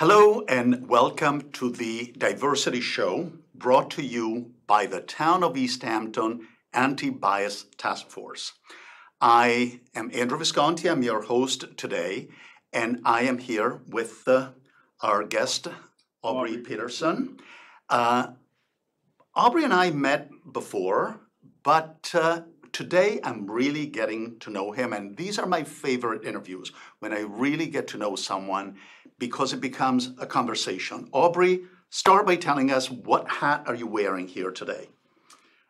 Hello and welcome to the Diversity Show brought to you by the Town of East Hampton Anti-Bias Task Force. I am Andrew Visconti, I'm your host today, and I am here with our guest, Aubrey Peterson. Aubrey and I met before, but today I'm really getting to know him, and these are my favorite interviews, when I really get to know someone because it becomes a conversation. Aubrey, start by telling us, what hat are you wearing here today?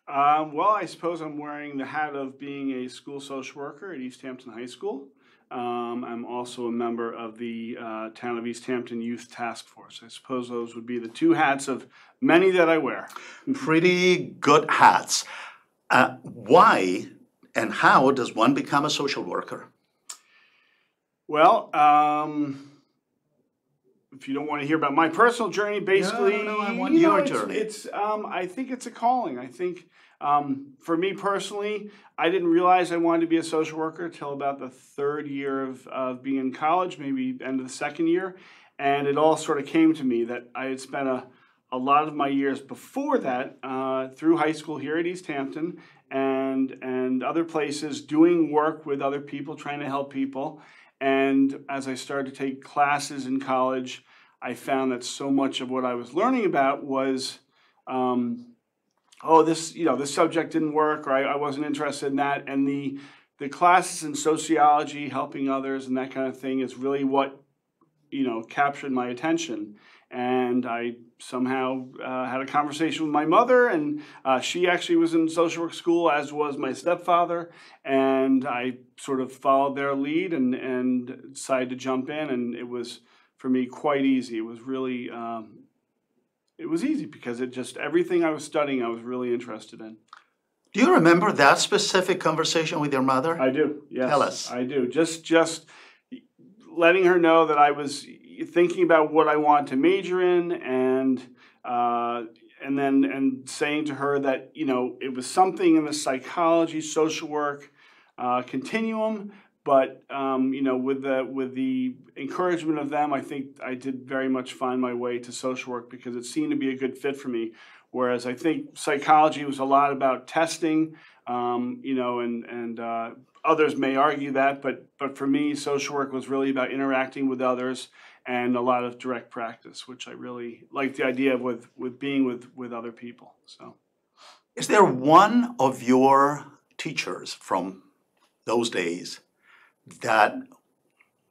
Well, I suppose I'm wearing the hat of being a school social worker at East Hampton High School. I'm also a member of the Town of East Hampton Youth Task Force. I suppose those would be the two hats of many that I wear. Pretty good hats. Why and how does one become a social worker? Well, if you don't want to hear about my personal journey, basically, No, I want your journey. I think it's a calling. I think for me personally, I didn't realize I wanted to be a social worker until about the third year of being in college, maybe end of the second year. And it all sort of came to me that I had spent a lot of my years before that through high school here at East Hampton and other places doing work with other people, trying to help people. And as I started to take classes in college, I found that so much of what I was learning about was, this subject didn't work, or I wasn't interested in that. And the classes in sociology, helping others, and that kind of thing is really what captured my attention. And I somehow had a conversation with my mother, and she actually was in social work school, as was my stepfather. And I sort of followed their lead and decided to jump in. And it was, for me, quite easy. It was really, it was easy because everything I was studying, I was really interested in. Do you remember that specific conversation with your mother? I do, yes. Tell us. I do. Just letting her know that I was thinking about what I wanted to major in, and saying to her that it was something in the psychology, social work continuum, but with the encouragement of them, I think I did very much find my way to social work because it seemed to be a good fit for me. Whereas I think psychology was a lot about testing, and others may argue that, but for me, social work was really about interacting with others and a lot of direct practice, which I really like the idea of with being with other people. So, is there one of your teachers from those days that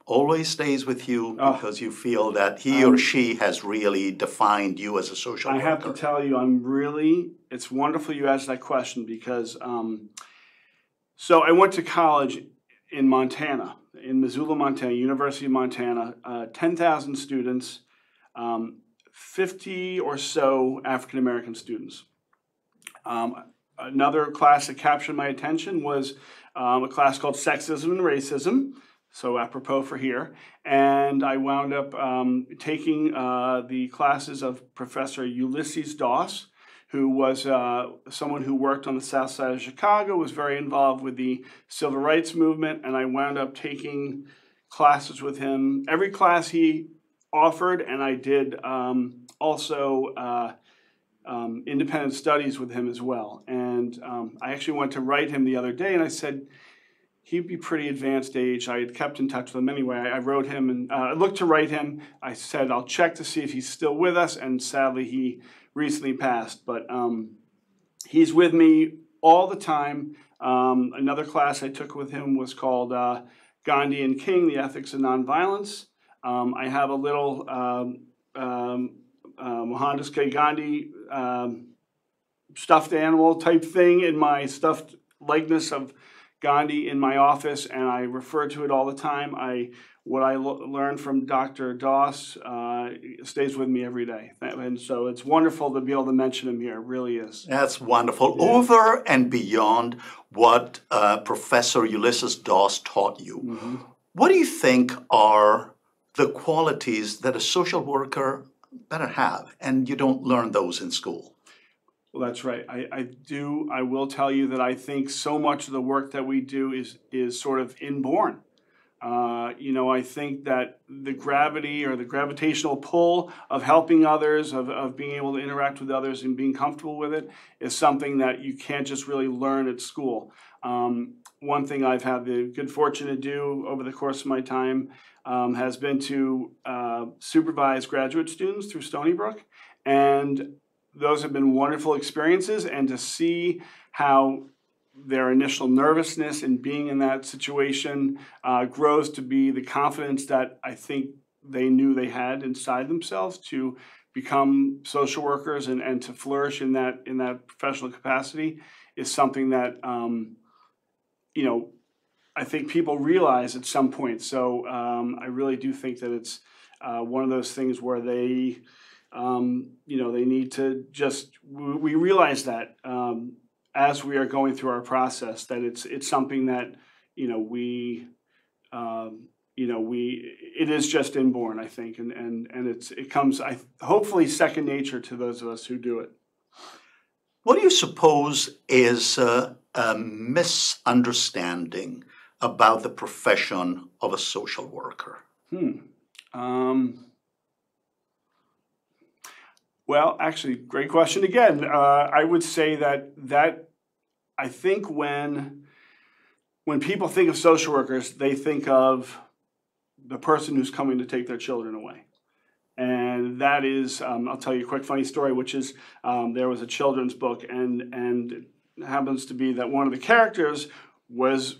always stays with you because you feel that he or she has really defined you as a social worker? I have to tell you, it's wonderful you asked that question because, so I went to college in Montana, in Missoula, Montana, University of Montana, 10,000 students, 50 or so African-American students. Another class that captured my attention was a class called Sexism and Racism, so apropos for here. And I wound up taking the classes of Professor Ulysses Doss, who was someone who worked on the south side of Chicago, was very involved with the civil rights movement, and I wound up taking classes with him. Every class he offered, and I did also independent studies with him as well. And I actually went to write him the other day, and I said, he'd be pretty advanced age. I had kept in touch with him anyway. I wrote him, and I looked to write him. I said, I'll check to see if he's still with us, and sadly, he recently passed. But he's with me all the time. Another class I took with him was called Gandhi and King, The Ethics of Nonviolence. I have a little Mohandas K. Gandhi stuffed animal type thing in my stuffed likeness of Gandhi in my office, and I refer to it all the time. What I learned from Dr. Doss stays with me every day. And so it's wonderful to be able to mention him here. It really is. That's wonderful. Yeah. Over and beyond what Professor Ulysses Doss taught you, what do you think are the qualities that a social worker better have, and you don't learn those in school? Well, that's right. I will tell you that I think so much of the work that we do is sort of inborn. I think that the gravity or the gravitational pull of helping others, of being able to interact with others and being comfortable with it is something that you can't just really learn at school. One thing I've had the good fortune to do over the course of my time has been to supervise graduate students through Stony Brook, and those have been wonderful experiences, and to see how their initial nervousness in being in that situation grows to be the confidence that I think they knew they had inside themselves to become social workers and to flourish in that professional capacity is something that I think people realize at some point. So I really do think that it's one of those things where they they need to just, we realize that as we are going through our process, that it's something that it is just inborn, I think, and it comes hopefully second nature to those of us who do it. What do you suppose is a misunderstanding about the profession of a social worker? Well, actually, great question again. I would say that I think when people think of social workers, they think of the person who's coming to take their children away. And that is, I'll tell you a quick funny story, which is there was a children's book, and it happens to be that one of the characters was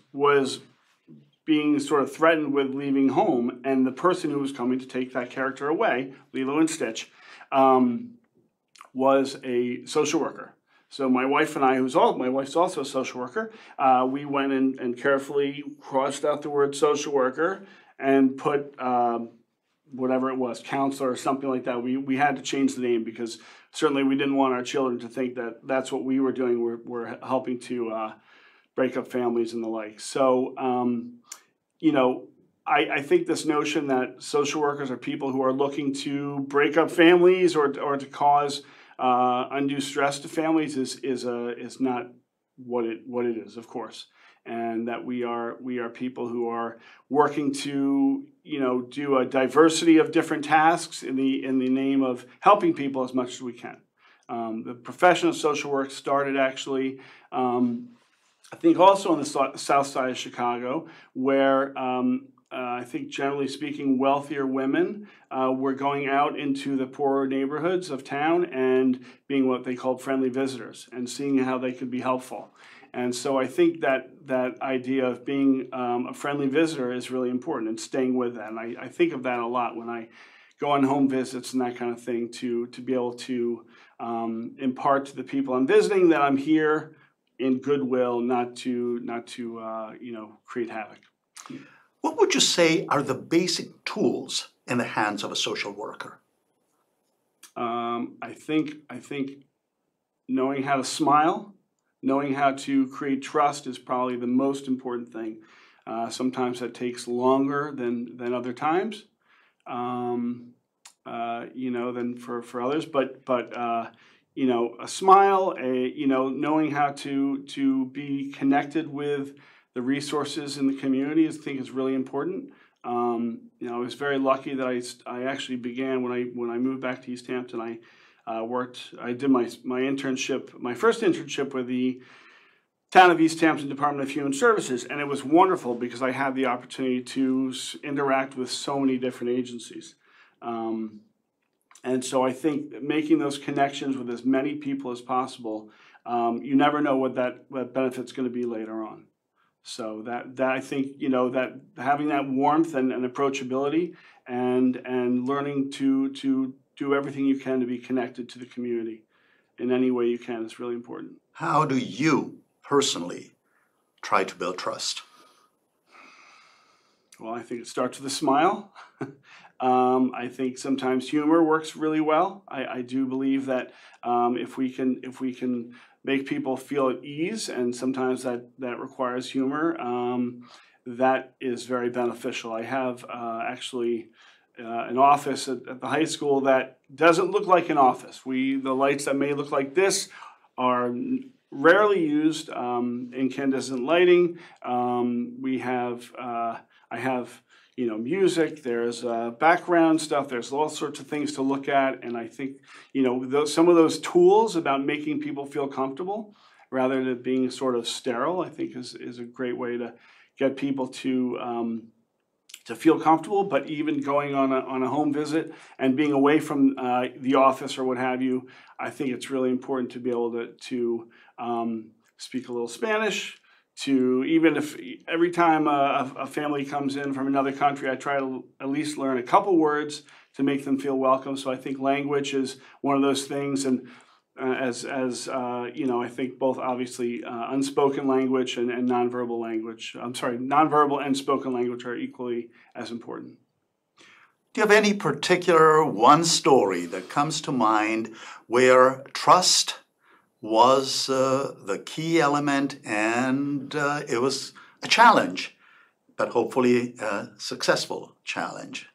being sort of threatened with leaving home, and the person who was coming to take that character away, Lilo and Stitch, was a social worker. So my wife and I, my wife's also a social worker, we went and carefully crossed out the word social worker and put whatever it was, counselor or something like that. We had to change the name because certainly we didn't want our children to think that that's what we were doing. We're helping to break up families and the like. So, I think this notion that social workers are people who are looking to break up families or to cause undue stress to families is not what it is, of course, and that we are people who are working to do a diversity of different tasks in the name of helping people as much as we can. The profession of social work started actually, I think, also on the south side of Chicago, where I think generally speaking, wealthier women were going out into the poorer neighborhoods of town and being what they called friendly visitors and seeing how they could be helpful. And so I think that idea of being a friendly visitor is really important and staying with that. And I think of that a lot when I go on home visits and that kind of thing to be able to impart to the people I'm visiting that I'm here in goodwill, not to create havoc. What would you say are the basic tools in the hands of a social worker? I think knowing how to smile, knowing how to create trust is probably the most important thing. Sometimes that takes longer than other times, than for others. But a smile, knowing how to be connected with the resources in the community, I think is really important. I was very lucky that I actually began when I moved back to East Hampton. I did my internship, my first internship with the Town of East Hampton Department of Human Services, and it was wonderful because I had the opportunity to interact with so many different agencies. And so I think making those connections with as many people as possible, you never know what benefit's going to be later on. So that I think that having that warmth and approachability and learning to do everything you can to be connected to the community in any way you can is really important. How do you personally try to build trust? Well, I think it starts with a smile. I think sometimes humor works really well. I do believe that if we can make people feel at ease, and sometimes that requires humor, that is very beneficial. I have actually an office at the high school that doesn't look like an office. The lights that may look like this are rarely used, incandescent lighting. We have I have, music, there's background stuff, there's all sorts of things to look at. And I think, some of those tools about making people feel comfortable rather than being sort of sterile, I think is a great way to get people to feel comfortable. But even going on a home visit and being away from the office or what have you, I think it's really important to be able to speak a little Spanish. To even if every time a family comes in from another country, I try to at least learn a couple words to make them feel welcome. So I think language is one of those things, and I think both obviously unspoken language and nonverbal language. I'm sorry, nonverbal and spoken language are equally as important. Do you have any particular one story that comes to mind where trust was the key element, and it was a challenge, but hopefully a successful challenge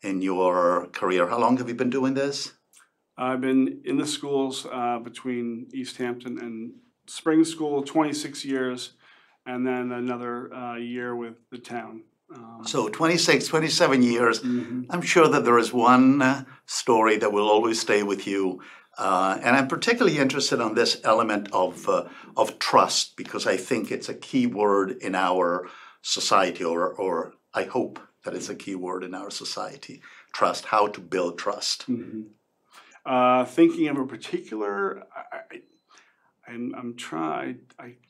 in your career? How long have you been doing this? I've been in the schools between East Hampton and Spring School 26 years, and then another year with the town. So 26, 27 years. Mm-hmm. I'm sure that there is one story that will always stay with you. And I'm particularly interested on this element of trust, because I think it's a key word in our society, or I hope that it's a key word in our society. Trust, how to build trust. Mm-hmm. Thinking of a particular, I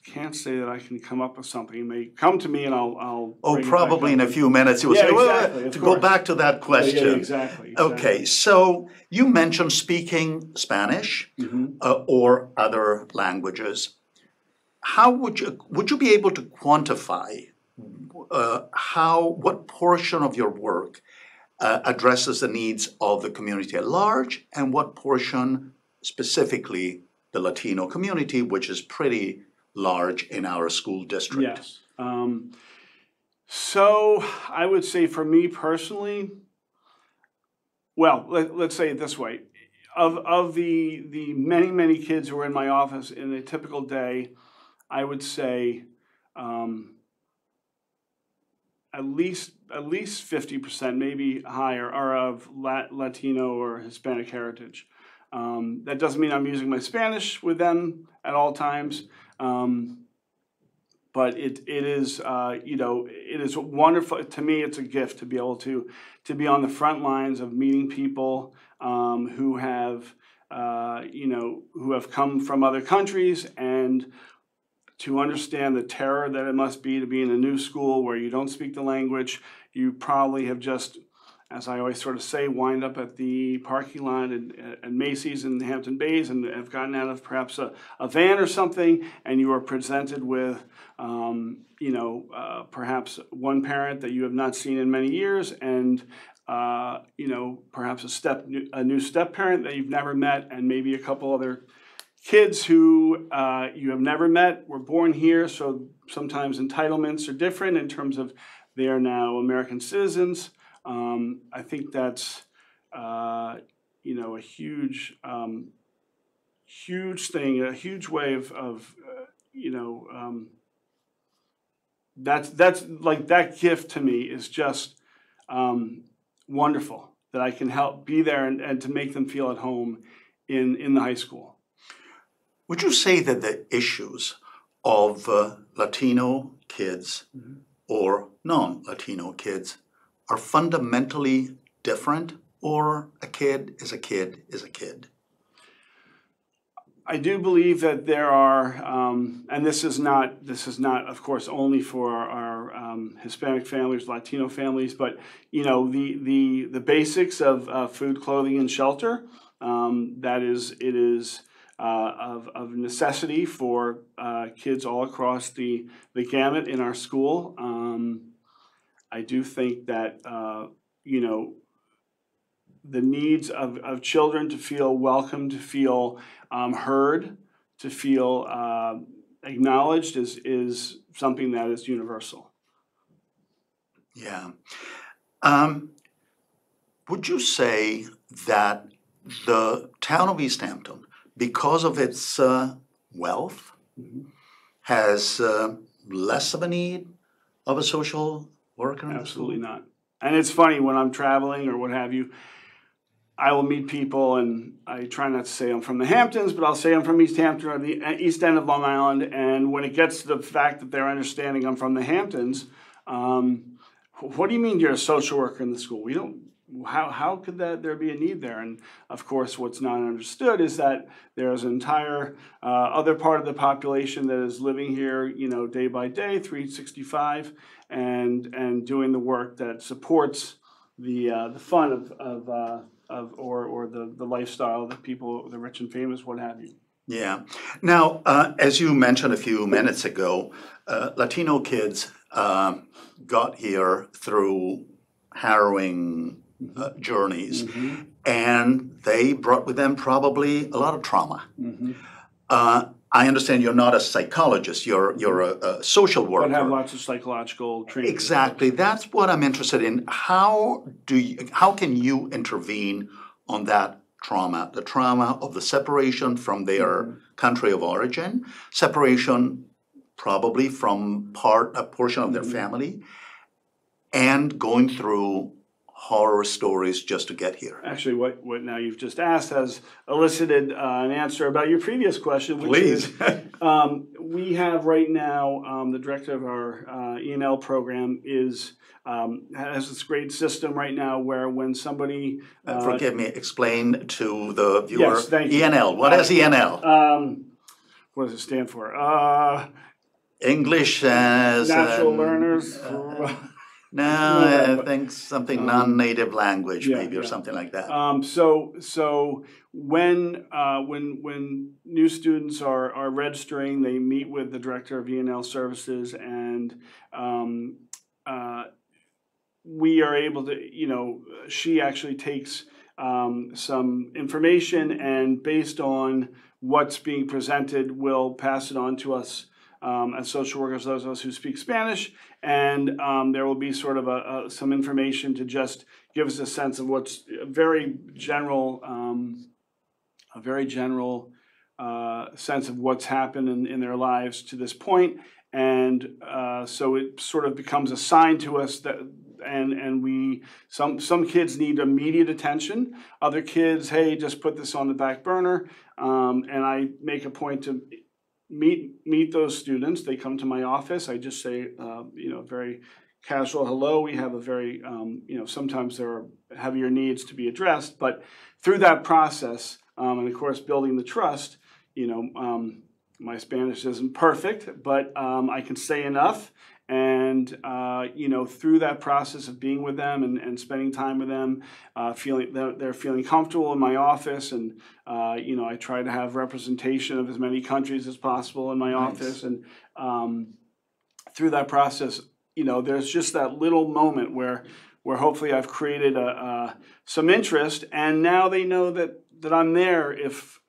can't say that I can come up with something. It may come to me and I'll Oh, probably in a few minutes you will say, exactly, to go back to that question. Yeah, exactly. Okay, so you mentioned speaking Spanish or other languages. How would you be able to quantify what portion of your work addresses the needs of the community at large, and what portion specifically the Latino community, which is pretty large in our school district? Yes. So I would say for me personally, well, let's say it this way. Of the many kids who are in my office in a typical day, I would say at least 50%, maybe higher, are of Latino or Hispanic heritage. That doesn't mean I'm using my Spanish with them at all times, but it is it is wonderful to me. It's a gift to be able to be on the front lines of meeting people who have come from other countries, and to understand the terror that it must be to be in a new school where you don't speak the language. You probably have just, as I always sort of say, wind up at the parking lot at Macy's in Hampton Bays and have gotten out of perhaps a van or something, and you are presented with, perhaps one parent that you have not seen in many years, and perhaps a new step parent that you've never met, and maybe a couple other kids who you have never met, were born here, so sometimes entitlements are different in terms of they are now American citizens. I think that's a huge thing, a huge way of that's like, that gift to me is just wonderful, that I can help be there and to make them feel at home in the high school. Would you say that the issues of Latino kids or non-Latino kids are fundamentally different, or a kid is a kid is a kid? I do believe that there are, and this is not, of course, only for our Hispanic families, Latino families, but the basics of food, clothing, and shelter. It is of necessity for kids all across the gamut in our school. I do think that the needs of children to feel welcome, to feel heard, to feel acknowledged is something that is universal. Yeah. Would you say that the town of East Hampton, because of its wealth, has less of a need of a social worker in Absolutely the school? not. And it's funny when I'm traveling or what have you, I will meet people, and I try not to say I'm from the Hamptons, but I'll say I'm from East Hampton or the East End of Long Island. And when it gets to the fact that they're understanding I'm from the Hamptons, what do you mean you're a social worker in the school? We don't. How could there be a need there? And of course, what's not understood is that there's an entire other part of the population that is living here, day by day, 365, and doing the work that supports the fun or the lifestyle that people, the rich and famous, what have you. Yeah. Now, as you mentioned a few minutes ago, Latino kids got here through harrowing journeys, and they brought with them probably a lot of trauma. I understand you're not a psychologist; you're a social worker. But have lots of psychological training. Exactly. That's what I'm interested in. How can you intervene on that trauma, the trauma of the separation from their country of origin, separation probably from a portion of their family, and going through horror stories just to get here? Actually, what now you've just asked has elicited an answer about your previous question, which Please. is we have right now the director of our E&L program has this great system right now where when somebody Forgive me, explain to the viewer. Yes, thank you. ENL. What is ENL? What does it stand for? English as Natural learners. No, I think something non-native language, yeah, maybe, or yeah. something like that. So when new students are registering, they meet with the director of E&L services, and we are able to, she actually takes some information, and based on what's being presented, will pass it on to us as social workers, those of us who speak Spanish, and there will be sort of some information to just give us a sense of what's a very general sense of what's happened in their lives to this point, and so it sort of becomes a sign to us that. And some kids need immediate attention. Other kids, hey, just put this on the back burner. And I make a point to meet those students. They come to my office. I just say, very casual hello. We have a very, sometimes there are heavier needs to be addressed. But through that process, and of course, building the trust, my Spanish isn't perfect, but I can say enough. And through that process of being with them and spending time with them, they're feeling comfortable in my office, and I try to have representation of as many countries as possible in my office, and through that process, there's just that little moment where hopefully I've created some interest, and now they know that I'm there if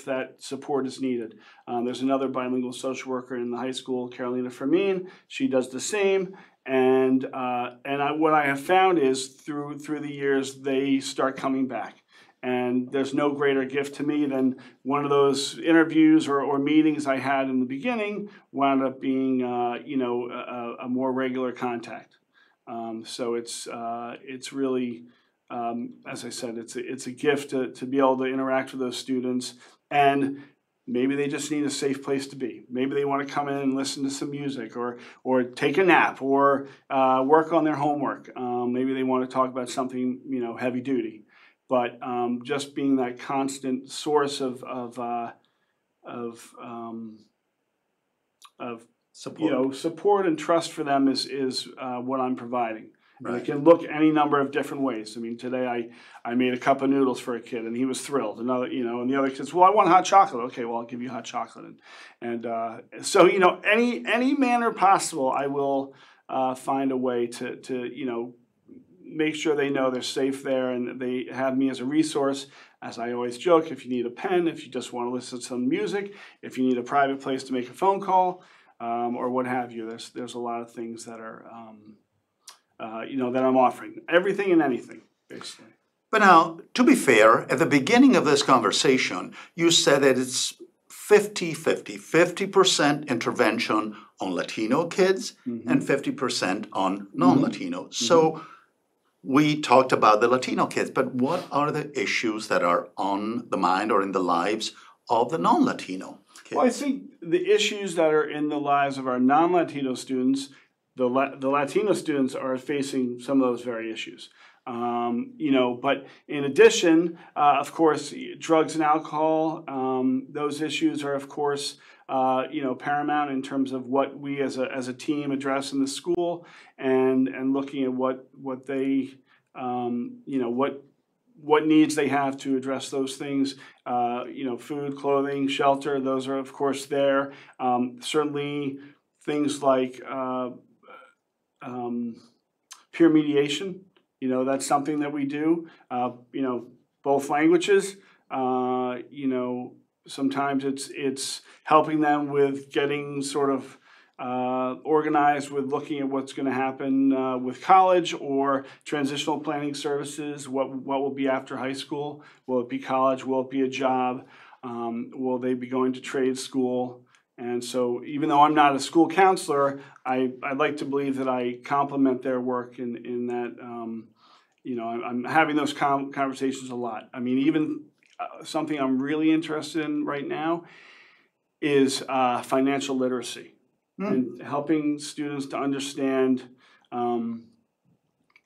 that support is needed. There's another bilingual social worker in the high school, Carolina Fermin. She does the same, and what I have found is through the years they start coming back. And there's no greater gift to me than one of those interviews or meetings I had in the beginning wound up being a more regular contact. So it's really. As I said, it's a gift to be able to interact with those students, and maybe they just need a safe place to be. Maybe they want to come in and listen to some music, or take a nap, or work on their homework. Maybe they want to talk about something heavy duty, but just being that constant source of support and trust for them is what I'm providing. Right. And it can look any number of different ways. I mean, today I made a cup of noodles for a kid, and he was thrilled. Another, and the other kids, well, I want hot chocolate. Okay, well, I'll give you hot chocolate. And so any manner possible, I will find a way to make sure they know they're safe there, and they have me as a resource. As I always joke, if you need a pen, if you just want to listen to some music, if you need a private place to make a phone call, or what have you, there's a lot of things that are. That I'm offering. Everything and anything, basically. But now, to be fair, at the beginning of this conversation, you said that it's 50-50, 50% intervention on Latino kids and 50% on non-Latino. So we talked about the Latino kids, but what are the issues that are on the mind or in the lives of the non-Latino kids? Well, I think the issues that are in the lives of our non-Latino students, the Latino students are facing some of those very issues. But in addition, of course, drugs and alcohol, those issues are, of course, paramount in terms of what we as a team address in the school, and looking at what they, what needs they have to address those things. Food, clothing, shelter, those are, of course, there. Certainly things like peer mediation. That's something that we do. Both languages. Sometimes it's helping them with getting sort of organized with looking at what's going to happen with college or transitional planning services. What will be after high school? Will it be college? Will it be a job? Will they be going to trade school? And so even though I'm not a school counselor, I like to believe that I complement their work in that, I'm having those conversations a lot. I mean, even something I'm really interested in right now is financial literacy and helping students to understand the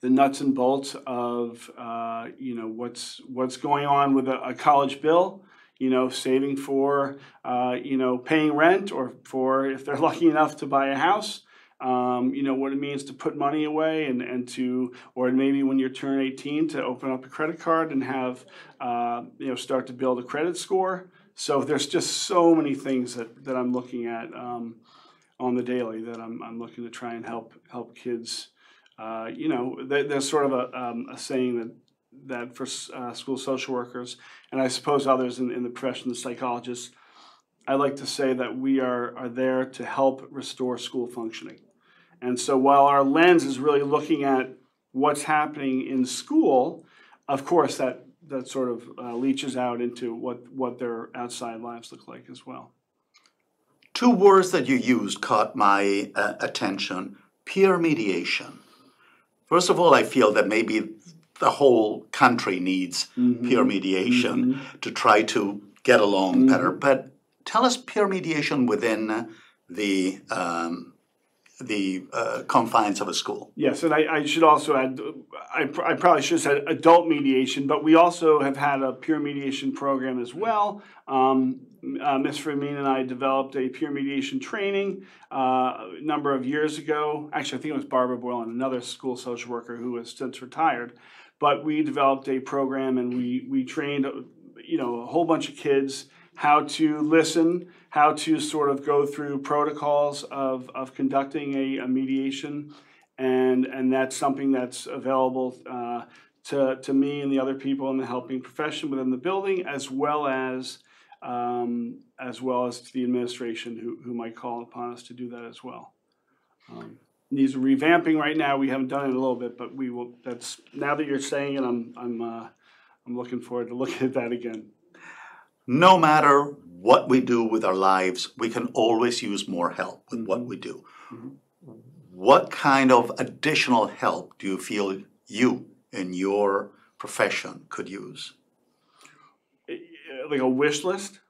nuts and bolts of, what's going on with a college bill. Saving for, paying rent, or for if they're lucky enough to buy a house, what it means to put money away and to, or maybe when you turn 18 to open up a credit card and have, start to build a credit score. So there's just so many things that I'm looking at on the daily that I'm looking to try and help kids. There's sort of a saying that for school social workers, and I suppose others in the profession, the psychologists, I like to say that we are there to help restore school functioning. And so while our lens is really looking at what's happening in school, of course that sort of leaches out into what their outside lives look like as well. Two words that you used caught my attention: peer mediation. First of all, I feel that maybe the whole country needs peer mediation to try to get along better. But tell us peer mediation within the confines of a school. Yes, and I should also add, I probably should have said adult mediation, but we also have had a peer mediation program as well. Ms. Fermin and I developed a peer mediation training a number of years ago. Actually, I think it was Barbara Boylan, another school social worker who has since retired. But we developed a program, and we trained, a whole bunch of kids how to listen, how to sort of go through protocols of conducting a mediation, and that's something that's available to me and the other people in the helping profession within the building, as well as to the administration who might call upon us to do that as well. Needs revamping right now. We haven't done it in a little bit, but we will. That's now that you're saying it, I'm looking forward to looking at that again. No matter what we do with our lives, we can always use more help with what we do. What kind of additional help do you feel you in your profession could use? Like a wish list?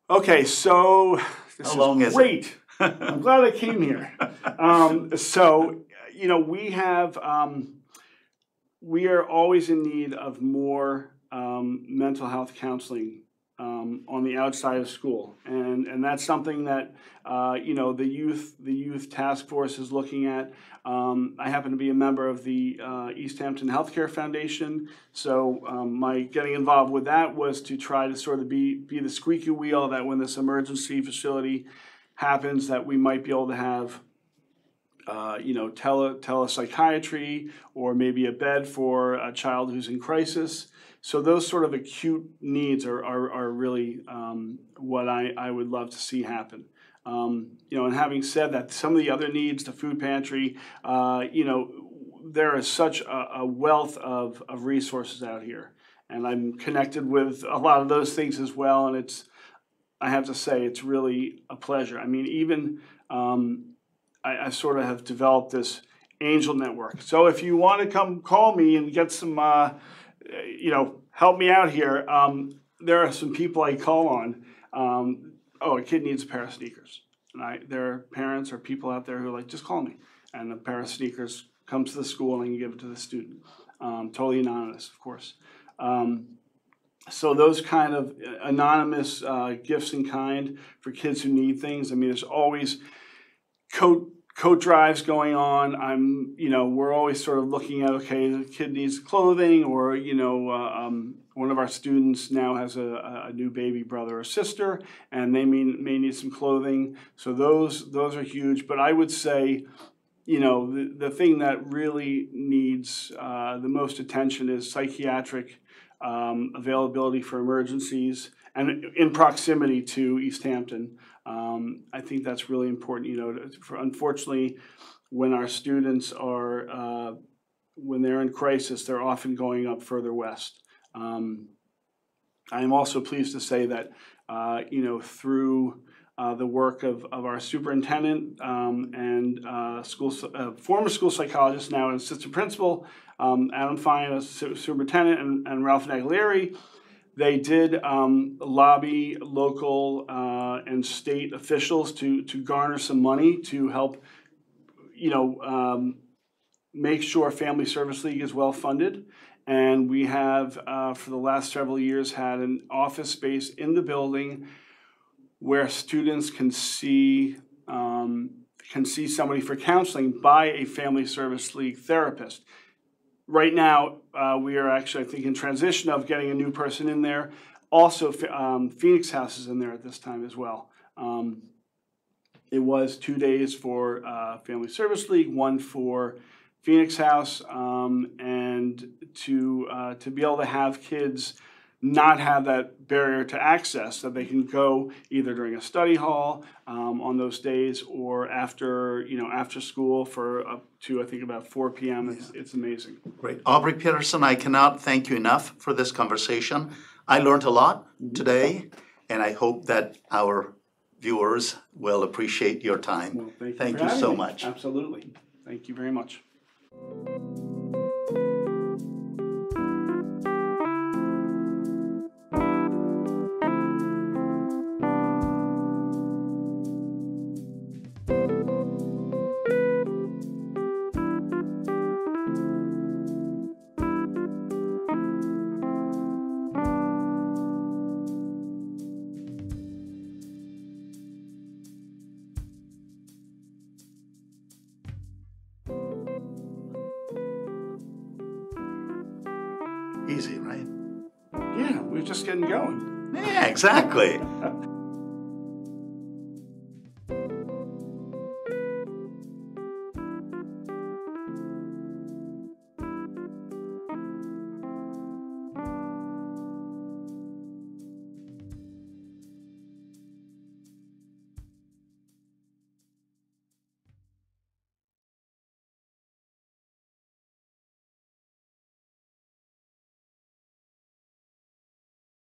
Okay, so this is great. I'm glad I came here. We are always in need of more mental health counseling on the outside of school, and that's something that the youth task force is looking at. I happen to be a member of the East Hampton Healthcare Foundation, so my getting involved with that was to try to sort of be the squeaky wheel that when this emergency facility happens, that we might be able to have telepsychiatry, or maybe a bed for a child who's in crisis. So those sort of acute needs are really what I would love to see happen. And having said that, some of the other needs, the food pantry, there is such a wealth of resources out here. And I'm connected with a lot of those things as well. And I have to say it's really a pleasure. I mean, even I sort of have developed this angel network. So if you want to come call me and get some, help me out here, there are some people I call on. A kid needs a pair of sneakers. And there are parents or people out there who are like, just call me. And a pair of sneakers comes to the school and I can give it to the student. Totally anonymous, of course. So those kind of anonymous gifts in kind for kids who need things. I mean, there's always coat drives going on. We're always sort of looking at, okay, the kid needs clothing, or one of our students now has a new baby brother or sister, and they may need some clothing. So those are huge. But I would say, the thing that really needs the most attention is psychiatric availability for emergencies and in proximity to East Hampton. I think that's really important. Unfortunately, when our students are, when they're in crisis, they're often going up further west. I am also pleased to say that, through the work of our superintendent and former school psychologist, now an assistant principal, Adam Fine, as superintendent, and Ralph Naglieri, they did lobby local and state officials to garner some money to help, make sure Family Service League is well funded. And we have, for the last several years, had an office space in the building where students can see somebody for counseling by a Family Service League therapist. Right now, we are actually, I think, in transition of getting a new person in there. Also, Phoenix House is in there at this time as well. It was 2 days for Family Service League, 1 for Phoenix House, and to be able to have kids not have that barrier to access, that they can go either during a study hall on those days, or after school for up to, I think, about 4 p.m. It's amazing. Great. Aubrey Peterson, I cannot thank you enough for this conversation. I learned a lot today, and I hope that our viewers will appreciate your time. Well, thank you so much. Absolutely. Thank you very much. Easy, right? Yeah, we're just getting going. Yeah, exactly.